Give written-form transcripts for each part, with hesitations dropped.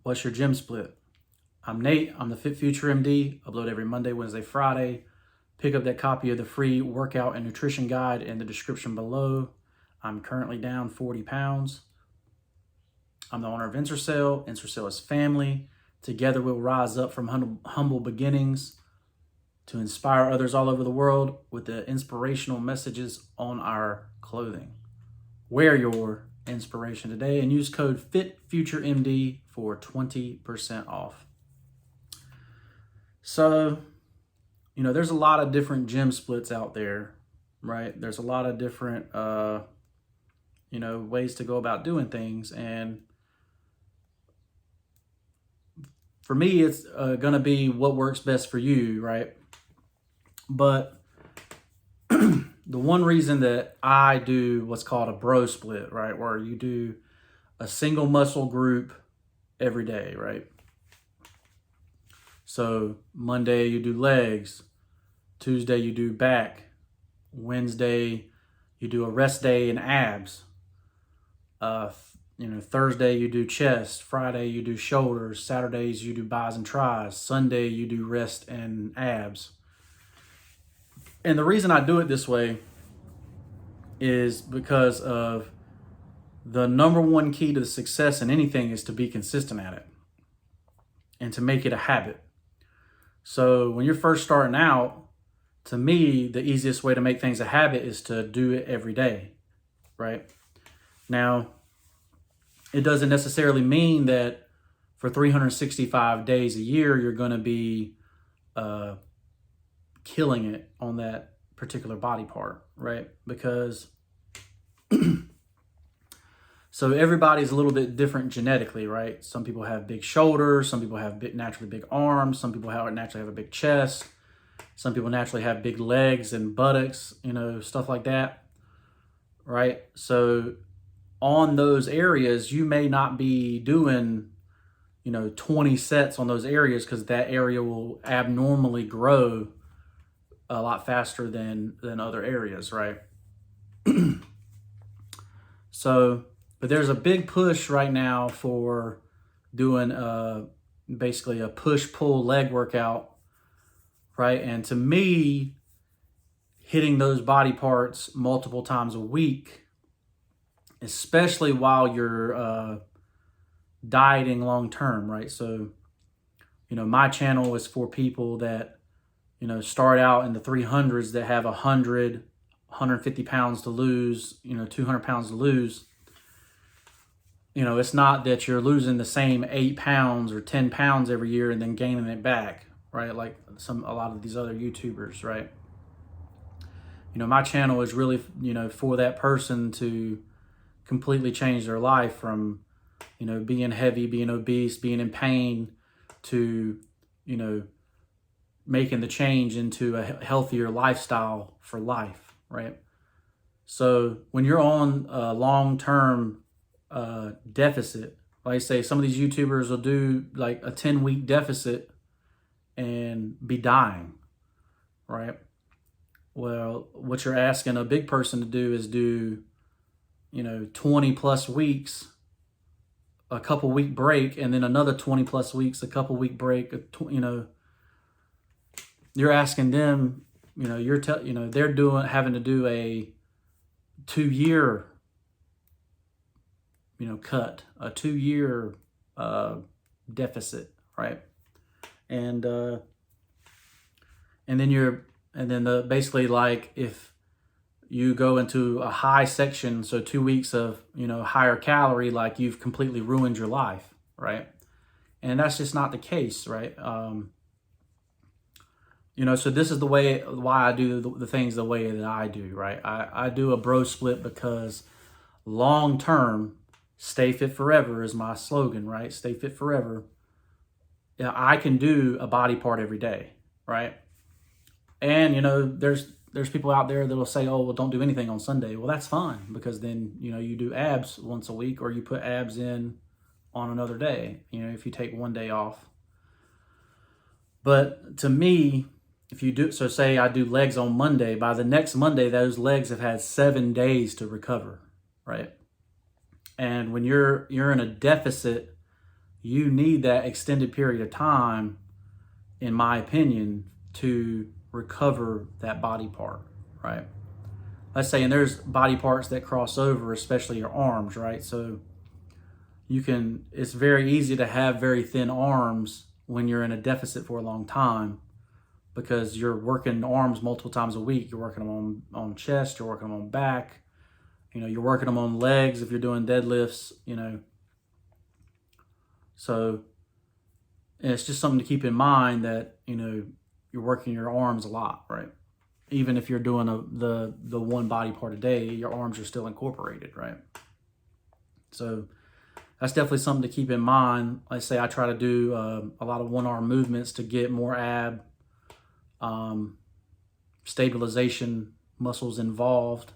What's your gym split? I'm Nate. I'm the FitFutureMD. Upload every Monday, Wednesday, Friday. Pick up that copy of the free workout and nutrition guide in the description below. I'm currently down 40 pounds. I'm the owner of Ensorsale. Ensorsale is family. Together we'll rise up from humble beginnings to inspire others all over the world with the inspirational messages on our clothing. Wear your inspiration today and use code FitFutureMD for 20% off. So, there's a lot of different gym splits out there, right? There's a lot of different, ways to go about doing things. And for me, it's going to be what works best for you, right? But the one reason that I do what's called a bro split, right? Where you do a single muscle group every day, right? So Monday you do legs, Tuesday you do back, Wednesday you do a rest day and abs, Thursday you do chest, Friday you do shoulders, Saturdays you do bis and tris, Sunday you do rest and abs. And the reason I do it this way is because of the number one key to success in anything is to be consistent at it and to make it a habit. So when you're first starting out, to me, the easiest way to make things a habit is to do it every day, right? Now, it doesn't necessarily mean that for 365 days a year, you're going to be killing it on that particular body part, right? Because so everybody's a little bit different genetically, right? Some people have big shoulders, some people have naturally big arms, some people naturally have a big chest, some people naturally have big legs and buttocks, stuff like that, right? So on those areas, you may not be doing 20 sets on those areas because that area will abnormally grow a lot faster than other areas, right? So, but there's a big push right now for doing basically a push-pull leg workout, right? And to me, hitting those body parts multiple times a week, especially while you're dieting long-term, right? So, my channel is for people that, start out in the 300s that have 100, 150 pounds to lose, 200 pounds to lose. It's not that you're losing the same 8 pounds or 10 pounds every year and then gaining it back, right? Like a lot of these other YouTubers, right? My channel is really, for that person to completely change their life from, being heavy, being obese, being in pain to, making the change into a healthier lifestyle for life, right? So when you're on a long-term deficit, like I say, some of these YouTubers will do like a 10-week deficit and be dying, right? Well, what you're asking a big person to do is do, 20 plus weeks, a couple week break, and then another 20 plus weeks, a couple week break, you're asking them, they're having to do a 2-year, cut, a 2-year deficit, right? And then basically like if you go into a high section, so 2 weeks of, higher calorie, like you've completely ruined your life, right? And that's just not the case, right? So this is why I do the things the way that I do, right? I do a bro split because long-term, stay fit forever is my slogan, right? Stay fit forever. Yeah, I can do a body part every day, right? And, there's people out there that will say, oh, well, don't do anything on Sunday. Well, that's fine because then, you do abs once a week or you put abs in on another day, if you take one day off. But to me, if you do, so say I do legs on Monday, by the next Monday, those legs have had 7 days to recover, right? And when you're in a deficit you need that extended period of time, in my opinion, to recover that body part, right? Let's say, and there's body parts that cross over, especially your arms, right? So it's very easy to have very thin arms when you're in a deficit for a long time, because you're working arms multiple times a week. You're working them on chest, you're working them on back, you're working them on legs if you're doing deadlifts, So it's just something to keep in mind that, you're working your arms a lot, right? Even if you're doing the one body part a day, your arms are still incorporated, right? So that's definitely something to keep in mind. Like I say, I try to do a lot of one-arm movements to get more ab stabilization muscles involved,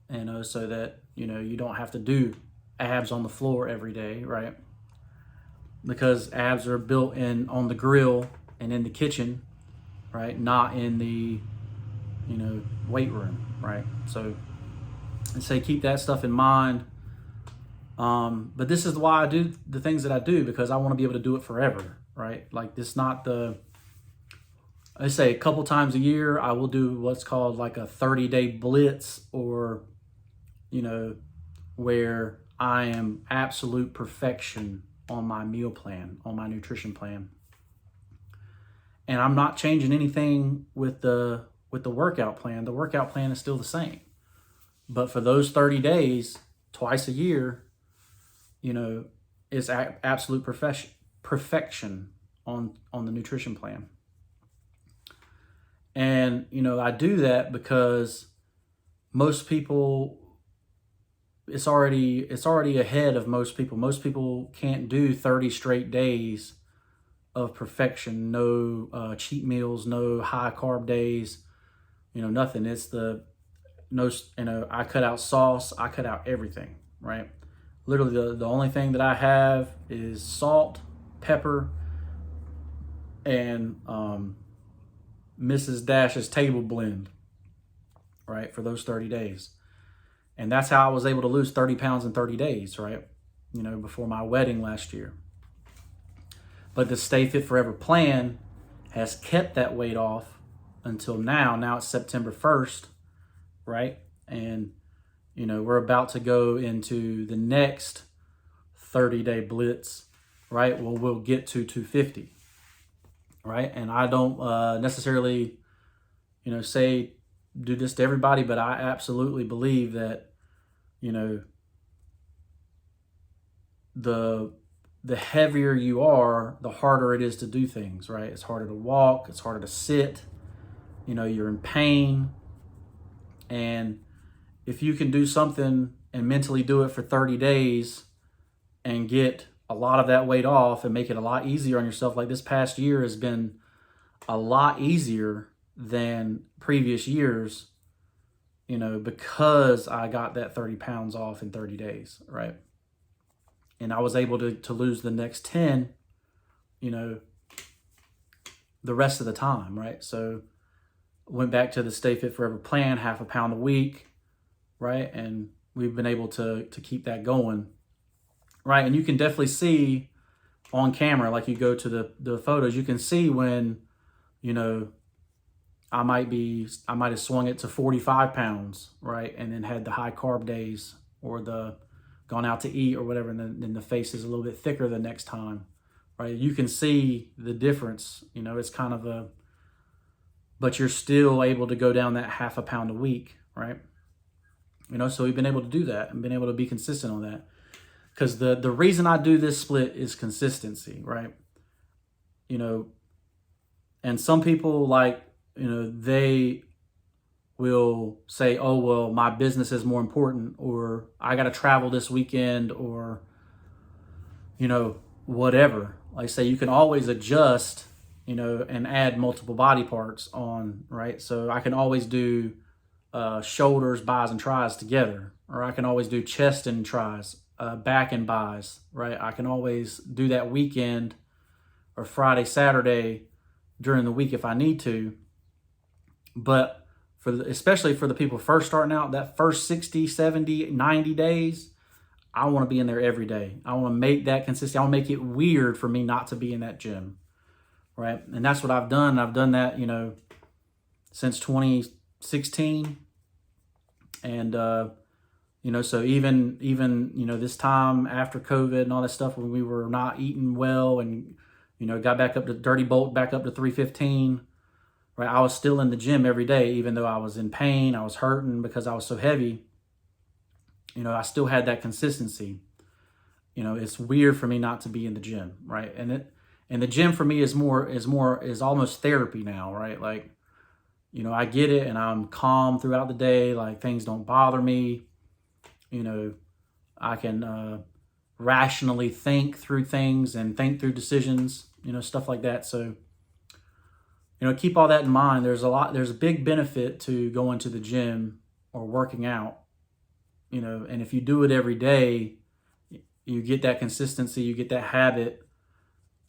so that, you don't have to do abs on the floor every day, right? Because abs are built on the grill and in the kitchen, right? Not in the, weight room, right? So I say keep that stuff in mind. But this is why I do the things that I do, because I want to be able to do it forever, right? Like, this not I say a couple times a year, I will do what's called like a 30-day blitz, or, where I am absolute perfection on my meal plan, on my nutrition plan. And I'm not changing anything with the workout plan. The workout plan is still the same. But for those 30 days, twice a year, it's absolute perfection on the nutrition plan. And, I do that because most people, it's already ahead of most people. Most people can't do 30 straight days of perfection. No cheat meals, no high carb days, nothing. I cut out sauce. I cut out everything, right? Literally the only thing that I have is salt, pepper, and Mrs. Dash's table blend, right, for those 30 days. And that's how I was able to lose 30 pounds in 30 days, right? Before my wedding last year. But the Stay Fit Forever plan has kept that weight off until now. Now it's September 1st, right? And, we're about to go into the next 30-day blitz, right? Well, we'll get to 250, right? And I don't necessarily, say do this to everybody, but I absolutely believe that, the heavier you are, the harder it is to do things, right? It's harder to walk, it's harder to sit, you're in pain. And if you can do something and mentally do it for 30 days and get a lot of that weight off and make it a lot easier on yourself, like this past year has been a lot easier than previous years, because I got that 30 pounds off in 30 days, right? And I was able to lose the next 10, the rest of the time, right? So went back to the Stay Fit Forever plan, 0.5 pound a week, right? And we've been able to keep that going, right? And you can definitely see on camera, like you go to the photos, you can see when, I might have swung it to 45 pounds, right? And then had the high carb days, or gone out to eat or whatever, and then the face is a little bit thicker the next time, right? You can see the difference. It's kind of but you're still able to go down that 0.5 pound a week, right? So we've been able to do that and been able to be consistent on that. Because the reason I do this split is consistency, right? And some people, like, they will say, oh, well, my business is more important, or I got to travel this weekend, or, whatever. Like I say, you can always adjust, and add multiple body parts on, right? So I can always do shoulders, bis, and tris together, or I can always do chest and tris, back and bis, right? I can always do that weekend or Friday, Saturday during the week if I need to. But especially for the people first starting out, that first 60, 70, 90 days, I want to be in there every day. I want to make that consistent. I want to make it weird for me not to be in that gym, right? And that's what I've done. I've done that, since 2016. And, so even, this time after COVID and all that stuff, when we were not eating well and, got back up to dirty bulk, back up to 315, right? I was still in the gym every day, even though I was in pain, I was hurting because I was so heavy. I still had that consistency. It's weird for me not to be in the gym, right? And the gym for me is almost therapy now, right? Like, I get it and I'm calm throughout the day. Like, things don't bother me. I can rationally think through things and think through decisions, stuff like that. So, keep all that in mind. There's a big benefit to going to the gym or working out, and if you do it every day, you get that consistency, you get that habit,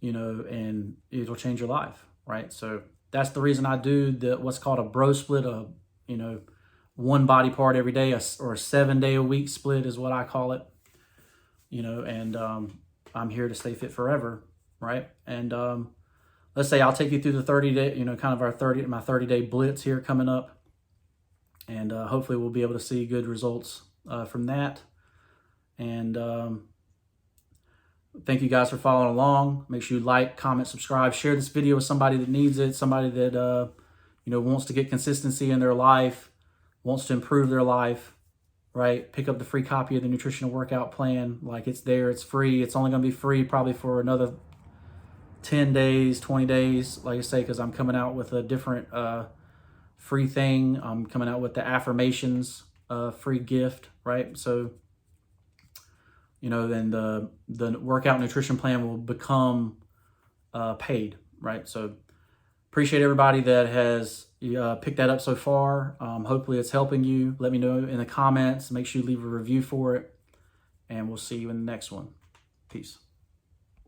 and it'll change your life, right? So that's the reason I do what's called a bro split, one body part every day, or a 7-day-a-week split is what I call it, and I'm here to stay fit forever, right? And let's say I'll take you through the 30-day, kind of my 30-day blitz here coming up, and hopefully we'll be able to see good results from that. And thank you guys for following along. Make sure you like, comment, subscribe, share this video with somebody that needs it, somebody that wants to get consistency in their life, wants to improve their life, right? Pick up the free copy of the nutritional workout plan. Like, it's there, it's free. It's only going to be free probably for another 10 days, 20 days, like I say, because I'm coming out with a different free thing. I'm coming out with the affirmations free gift, right? So, then the workout nutrition plan will become paid, right? So appreciate everybody that has picked that up so far. Hopefully it's helping you. Let me know in the comments. Make sure you leave a review for it. And we'll see you in the next one. Peace.